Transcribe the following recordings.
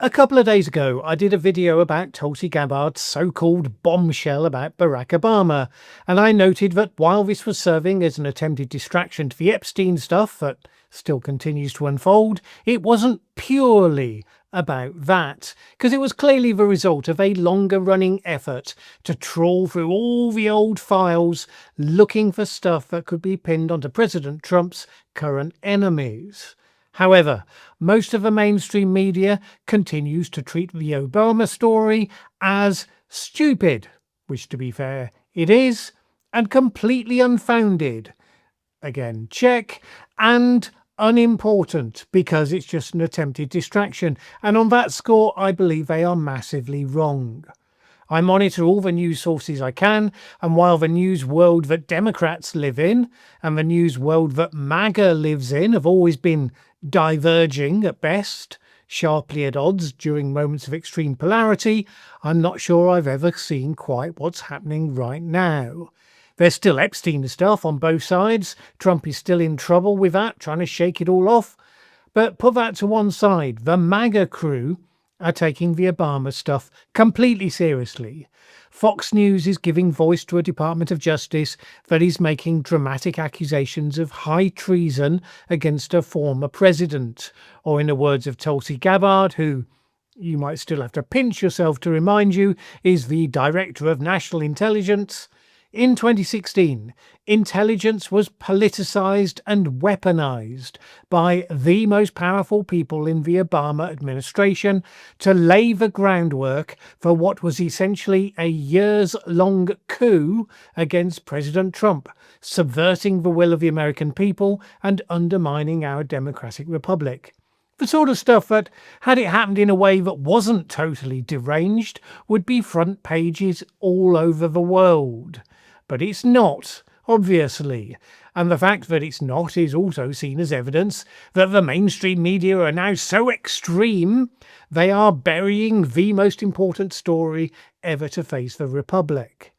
A couple of days ago, I did a video about Tulsi Gabbard's so-called bombshell about Barack Obama, and I noted that while this was serving as an attempted distraction to the Epstein stuff that still continues to unfold, it wasn't purely about that, because it was clearly the result of a longer-running effort to trawl through all the old files looking for stuff that could be pinned onto President Trump's current enemies. However, most of the mainstream media continues to treat the Obama story as stupid, which, to be fair, it is, and completely unfounded. Again, check, and unimportant, because it's just an attempted distraction, and on that score I believe they are massively wrong. I monitor all the news sources I can, and while the news world that Democrats live in and the news world that MAGA lives in have always been diverging at best, sharply at odds during moments of extreme polarity, I'm not sure I've ever seen quite what's happening right now. There's still Epstein stuff on both sides. Trump is still in trouble with that, trying to shake it all off. But put that to one side, the MAGA crew are taking the Obama stuff completely seriously. Fox News is giving voice to a Department of Justice that is making dramatic accusations of high treason against a former president, or in the words of Tulsi Gabbard, who you might still have to pinch yourself to remind you is the Director of National Intelligence. In 2016, intelligence was politicized and weaponized by the most powerful people in the Obama administration to lay the groundwork for what was essentially a years-long coup against President Trump, subverting the will of the American people and undermining our democratic republic. The sort of stuff that, had it happened in a way that wasn't totally deranged, would be front pages all over the world. But it's not, obviously, and the fact that it's not is also seen as evidence that the mainstream media are now so extreme they are burying the most important story ever to face the Republic.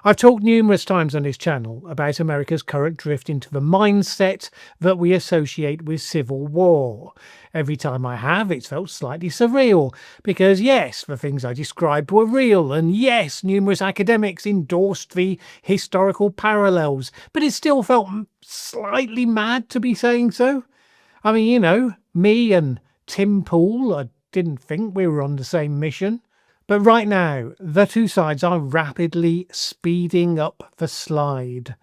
I've talked numerous times on this channel about America's current drift into the mindset that we associate with civil war. Every time I have, it's felt slightly surreal, because yes, the things I described were real, and yes, numerous academics endorsed the historical parallels, but it still felt slightly mad to be saying so. I mean, me and Tim Pool, I didn't think we were on the same mission. But right now, the two sides are rapidly speeding up the slide.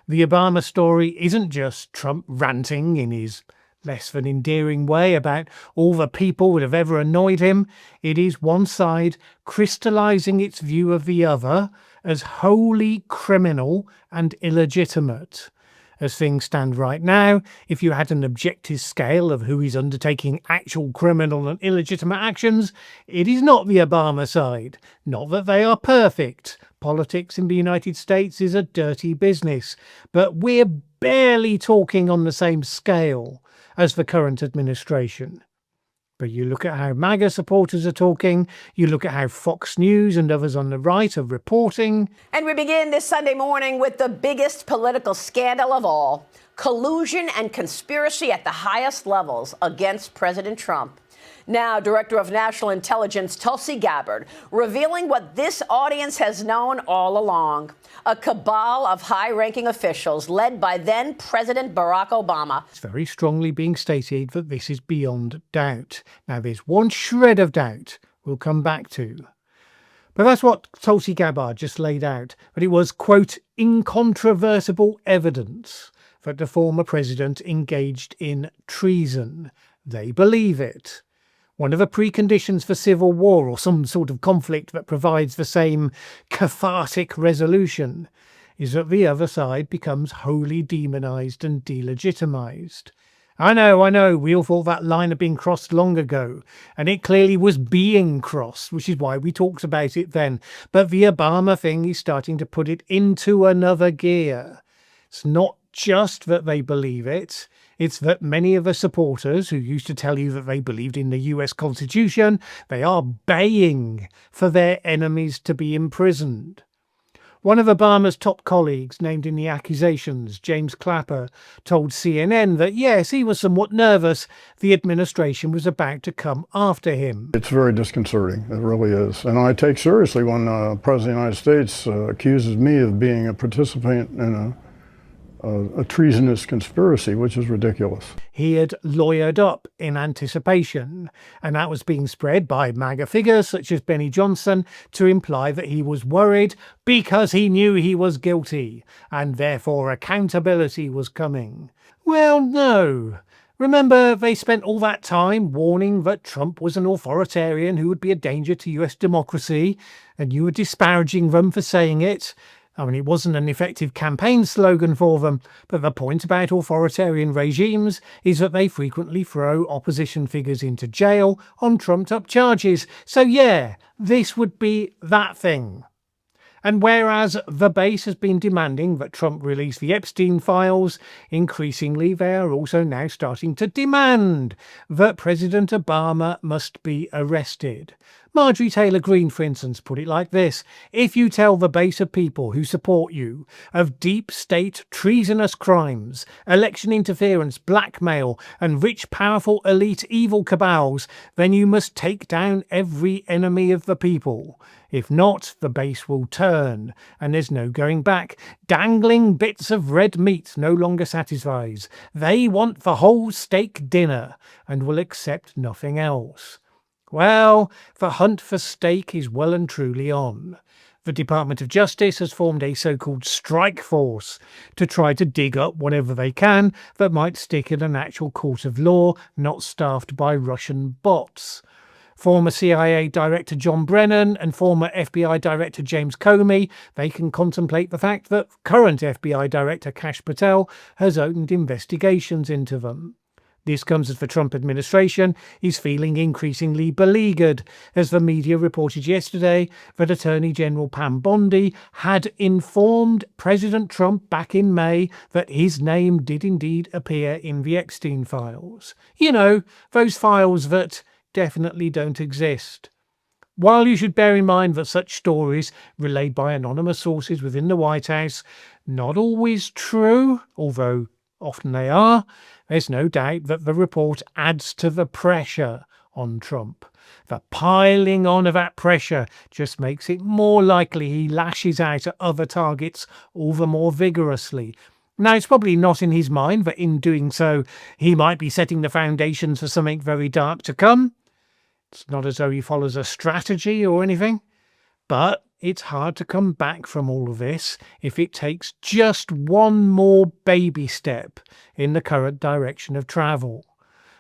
The Obama story isn't just Trump ranting in his less than endearing way about all the people that have ever annoyed him. It is one side crystallizing its view of the other as wholly criminal and illegitimate. As things stand right now, if you had an objective scale of who is undertaking actual criminal and illegitimate actions, it is not the Obama side. Not that they are perfect. Politics in the United States is a dirty business, but we're barely talking on the same scale as the current administration. But you look at how MAGA supporters are talking, you look at how Fox News and others on the right are reporting. And we begin this Sunday morning with the biggest political scandal of all: collusion and conspiracy at the highest levels against President Trump. Now, Director of National Intelligence Tulsi Gabbard revealing what this audience has known all along: a cabal of high-ranking officials led by then-President Barack Obama. It's very strongly being stated that this is beyond doubt. Now, there's one shred of doubt we'll come back to. But that's what Tulsi Gabbard just laid out, that it was, quote, incontrovertible evidence that the former president engaged in treason. They believe it. One of the preconditions for civil war or some sort of conflict that provides the same cathartic resolution is that the other side becomes wholly demonized and delegitimized. I know, we all thought that line had been crossed long ago, and it clearly was being crossed, which is why we talked about it then. But the Obama thing is starting to put it into another gear. It's not just that they believe it, it's that many of the supporters who used to tell you that they believed in the US Constitution, they are baying for their enemies to be imprisoned. One of Obama's top colleagues named in the accusations, James Clapper, told CNN that yes, he was somewhat nervous the administration was about to come after him. It's very disconcerting, it really is. And I take seriously when the President of the United States accuses me of being a participant in a treasonous conspiracy, which is ridiculous. He had lawyered up in anticipation, and that was being spread by MAGA figures such as Benny Johnson to imply that he was worried because he knew he was guilty, and therefore accountability was coming. Well, no. Remember, they spent all that time warning that Trump was an authoritarian who would be a danger to US democracy, and you were disparaging them for saying it. I mean, it wasn't an effective campaign slogan for them, but the point about authoritarian regimes is that they frequently throw opposition figures into jail on trumped-up charges. So yeah, this would be that thing. And whereas the base has been demanding that Trump release the Epstein files, increasingly they are also now starting to demand that President Obama must be arrested. Marjorie Taylor Greene, for instance, put it like this: if you tell the base of people who support you of deep state treasonous crimes, election interference, blackmail, and rich, powerful elite evil cabals, then you must take down every enemy of the people. If not, the base will turn, and there's no going back. Dangling bits of red meat no longer satisfies. They want the whole steak dinner, and will accept nothing else. Well, the hunt for steak is well and truly on. The Department of Justice has formed a so-called strike force to try to dig up whatever they can that might stick in an actual court of law, not staffed by Russian bots. Former CIA Director John Brennan and former FBI Director James Comey, they can contemplate the fact that current FBI Director Kash Patel has opened investigations into them. This comes as the Trump administration is feeling increasingly beleaguered, as the media reported yesterday that Attorney General Pam Bondi had informed President Trump back in May that his name did indeed appear in the Epstein files. You know, those files that definitely don't exist. While you should bear in mind that such stories, relayed by anonymous sources within the White House, not always true, although often they are, there's no doubt that the report adds to the pressure on Trump. The piling on of that pressure just makes it more likely he lashes out at other targets all the more vigorously. Now, it's probably not in his mind that in doing so, he might be setting the foundations for something very dark to come. It's not as though he follows a strategy or anything. But it's hard to come back from all of this if it takes just one more baby step in the current direction of travel.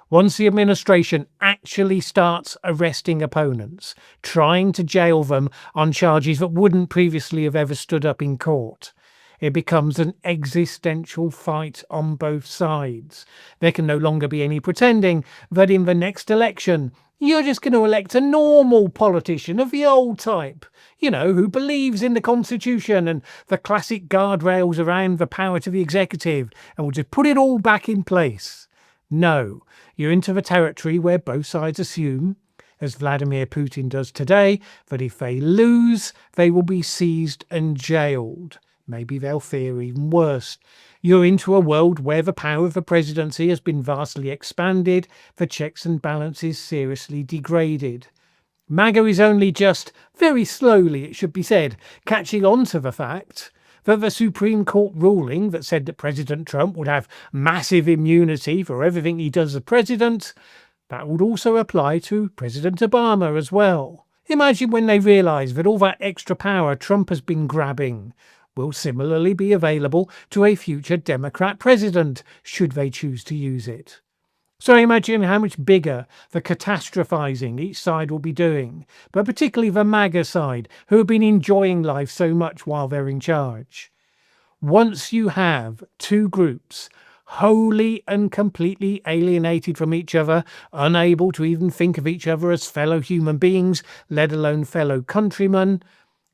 Once the administration actually starts arresting opponents, trying to jail them on charges that wouldn't previously have ever stood up in court, it becomes an existential fight on both sides. There can no longer be any pretending that in the next election you're just going to elect a normal politician of the old type, you know, who believes in the Constitution and the classic guardrails around the power to the executive and will just put it all back in place. No, you're into the territory where both sides assume, as Vladimir Putin does today, that if they lose, they will be seized and jailed. Maybe they'll fear even worse. You're into a world where the power of the presidency has been vastly expanded, the checks and balances seriously degraded. MAGA is only just, very slowly it should be said, catching on to the fact that the Supreme Court ruling that said that President Trump would have massive immunity for everything he does as president, that would also apply to President Obama as well. Imagine when they realise that all that extra power Trump has been grabbing will similarly be available to a future Democrat president, should they choose to use it. So imagine how much bigger the catastrophizing each side will be doing, but particularly the MAGA side, who have been enjoying life so much while they're in charge. Once you have two groups wholly and completely alienated from each other, unable to even think of each other as fellow human beings, let alone fellow countrymen,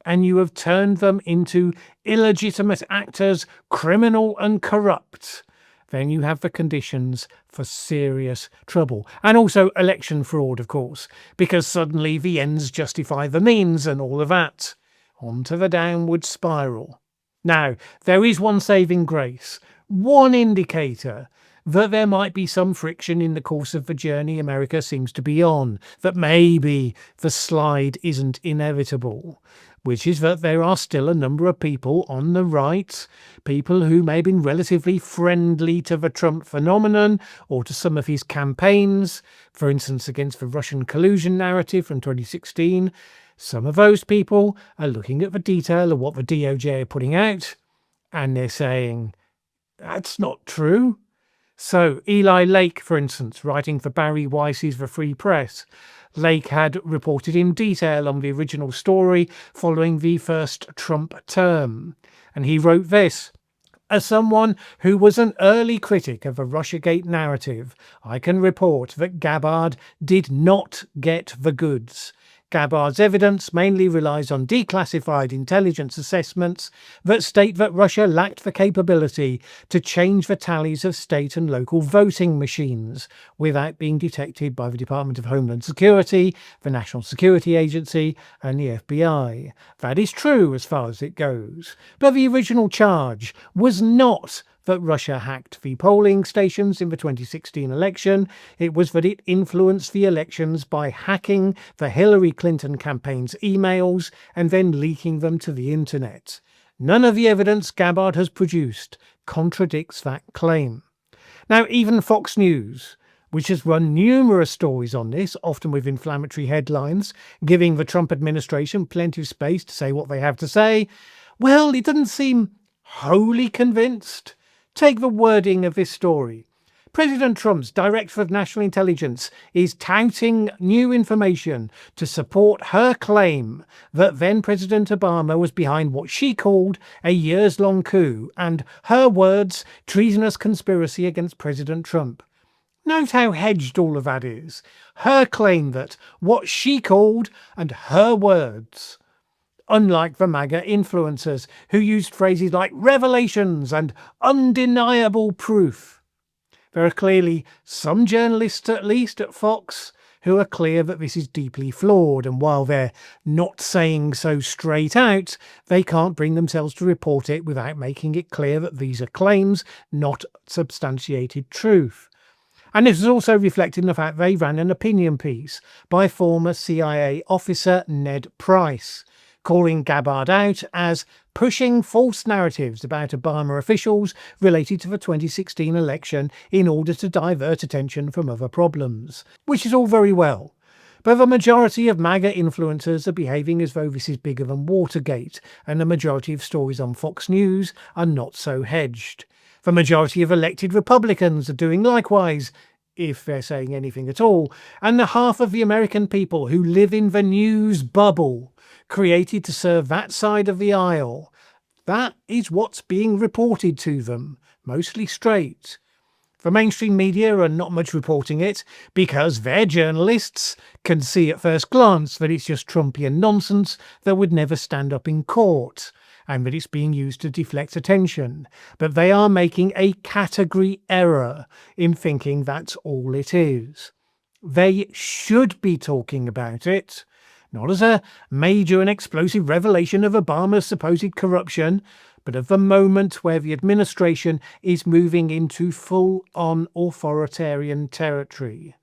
and you have turned them into illegitimate actors, criminal and corrupt, then you have the conditions for serious trouble. And also election fraud, of course, because suddenly the ends justify the means and all of that. onto the downward spiral. Now, there is one saving grace, one indicator that there might be some friction in the course of the journey America seems to be on, that maybe the slide isn't inevitable, which is that there are still a number of people on the right, people who may have been relatively friendly to the Trump phenomenon or to some of his campaigns, for instance against the Russian collusion narrative from 2016. Some of those people are looking at the detail of what the DOJ are putting out, and they're saying, that's not true. So Eli Lake, for instance, writing for Barry Weiss's The Free Press, Lake had reported in detail on the original story following the first Trump term. And he wrote this: as someone who was an early critic of the Russiagate narrative, I can report that Gabbard did not get the goods. Gabbard's evidence mainly relies on declassified intelligence assessments that state that Russia lacked the capability to change the tallies of state and local voting machines without being detected by the Department of Homeland Security, the National Security Agency, and the FBI. That is true as far as it goes, but the original charge was not that Russia hacked the polling stations in the 2016 election. It was that it influenced the elections by hacking the Hillary Clinton campaign's emails and then leaking them to the internet. None of the evidence Gabbard has produced contradicts that claim. Now, even Fox News, which has run numerous stories on this, often with inflammatory headlines, giving the Trump administration plenty of space to say what they have to say, well, it doesn't seem wholly convinced. Take the wording of this story. President Trump's Director of National Intelligence is touting new information to support her claim that then-President Obama was behind what she called a years-long coup and, her words, treasonous conspiracy against President Trump. Note how hedged all of that is. Her claim that what she called and her words. Unlike the MAGA influencers who used phrases like revelations and undeniable proof. There are clearly some journalists, at least at Fox, who are clear that this is deeply flawed, and while they're not saying so straight out, they can't bring themselves to report it without making it clear that these are claims, not substantiated truth. And this is also reflected in the fact they ran an opinion piece by former CIA officer Ned Price, calling Gabbard out as pushing false narratives about Obama officials related to the 2016 election in order to divert attention from other problems. Which is all very well, but the majority of MAGA influencers are behaving as though this is bigger than Watergate, and the majority of stories on Fox News are not so hedged. The majority of elected Republicans are doing likewise, if they're saying anything at all, and the half of the American people who live in the news bubble created to serve that side of the aisle, that is what's being reported to them, mostly straight. The mainstream media are not much reporting it because their journalists can see at first glance that it's just Trumpian nonsense that would never stand up in court, and that it's being used to deflect attention. But they are making a category error in thinking that's all it is. They should be talking about it, not as a major and explosive revelation of Obama's supposed corruption, but of the moment where the administration is moving into full-on authoritarian territory.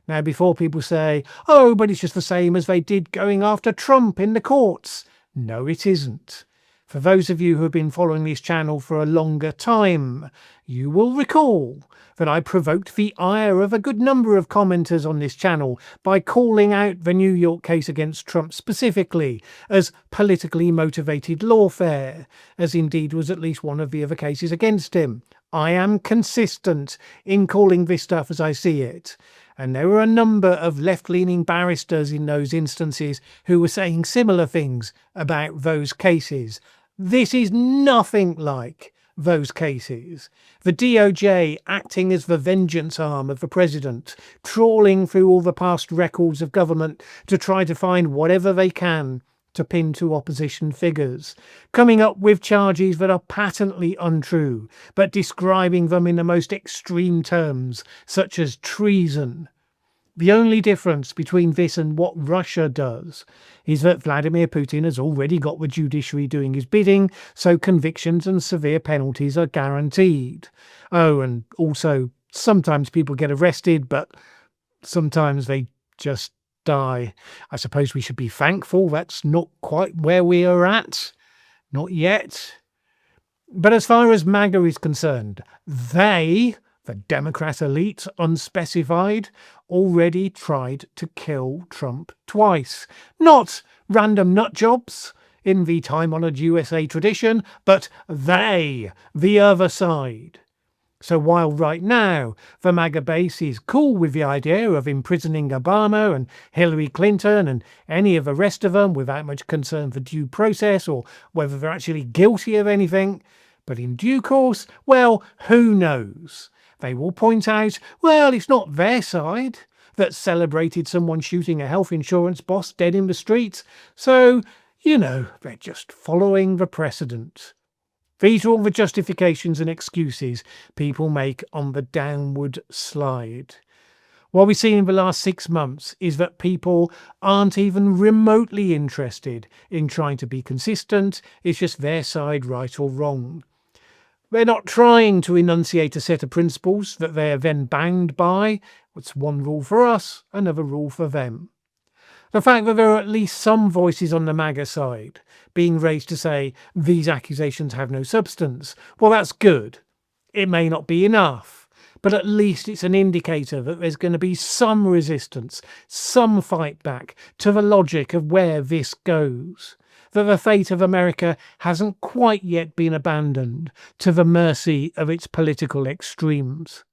Now, before people say, oh, but it's just the same as they did going after Trump in the courts. No, it isn't. For those of you who have been following this channel for a longer time, you will recall that I provoked the ire of a good number of commenters on this channel by calling out the New York case against Trump specifically as politically motivated lawfare, as indeed was at least one of the other cases against him. I am consistent in calling this stuff as I see it. And there were a number of left-leaning barristers in those instances who were saying similar things about those cases. This is nothing like those cases. The DOJ acting as the vengeance arm of the president, trawling through all the past records of government to try to find whatever they can to pin to opposition figures, coming up with charges that are patently untrue, but describing them in the most extreme terms, such as treason. The only difference between this and what Russia does is that Vladimir Putin has already got the judiciary doing his bidding, so convictions and severe penalties are guaranteed. Oh, and also, sometimes people get arrested, but sometimes they just die. I suppose we should be thankful that's not quite where we are at. Not yet. But as far as MAGA is concerned, they, the Democrat elite, unspecified, already tried to kill Trump twice. Not random nutjobs in the time-honoured USA tradition, but they, the other side. So while right now the MAGA base is cool with the idea of imprisoning Obama and Hillary Clinton and any of the rest of them without much concern for due process or whether they're actually guilty of anything, but in due course, well, who knows? They will point out, well, it's not their side that celebrated someone shooting a health insurance boss dead in the street, so, they're just following the precedent. These are all the justifications and excuses people make on the downward slide. What we've seen in the last 6 months is that people aren't even remotely interested in trying to be consistent. It's just their side, right or wrong. They're not trying to enunciate a set of principles that they are then bound by. It's one rule for us, another rule for them. The fact that there are at least some voices on the MAGA side being raised to say these accusations have no substance, well, that's good. It may not be enough, but at least it's an indicator that there's going to be some resistance, some fight back to the logic of where this goes. That the fate of America hasn't quite yet been abandoned to the mercy of its political extremes.